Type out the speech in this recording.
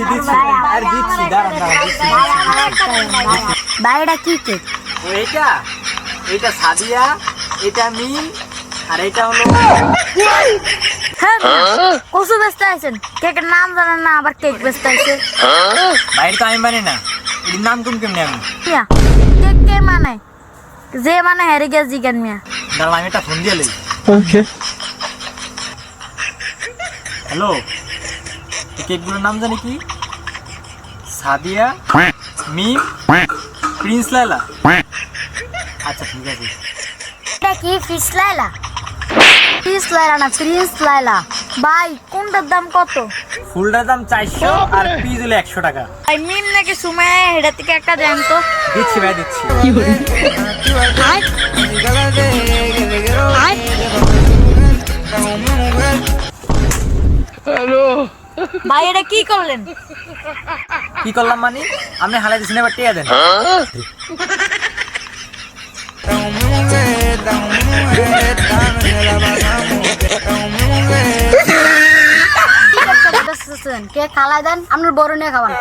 দিচ্ছি আর দিচ্ছি দাঁড়ান ভাই এটা কি কেক? এইটা সাদিয়া, এটা মিম, আর এটা হলো হ্যাঁ কসু ব্যস্ত আছেন, কেকের নাম জানেন না আবার কেক ব্যস্ত আছে। বাইরে তো আমি বানি না, এর নাম কোন কেমনে আমি মিয়া কেক কে মানে? যে মানে হেরে গেছে জিগান মিয়া। দাঁড়ান আমি একটা ফোন দিয়ে লই। ওকে হ্যালো, এই কেকগুলোর নাম জানি কি? সাদিয়া, মিম, প্রিন্স লায়লা। আচ্ছা ঠিক আছে। এটা কি ফিস লাইলা? ফিস লাইলা না প্রিন্স লাইলা। ভাই কোনটার দাম কত? ফুলটার দাম 400 আর পিস হলো 100 টাকা। ভাই মিম নাকি সুমাইয়া হেডা থেকে একটা দেন তো। দিচ্ছি ভাই দিচ্ছি। আয় আয় ভাই এটা কি করলেন? কি করলাম মানে? আপনি হালাই দিছেন, এবার টিয়া দেন। কে খালাই দেন আপনার বড় নিয়ে খাওয়ান।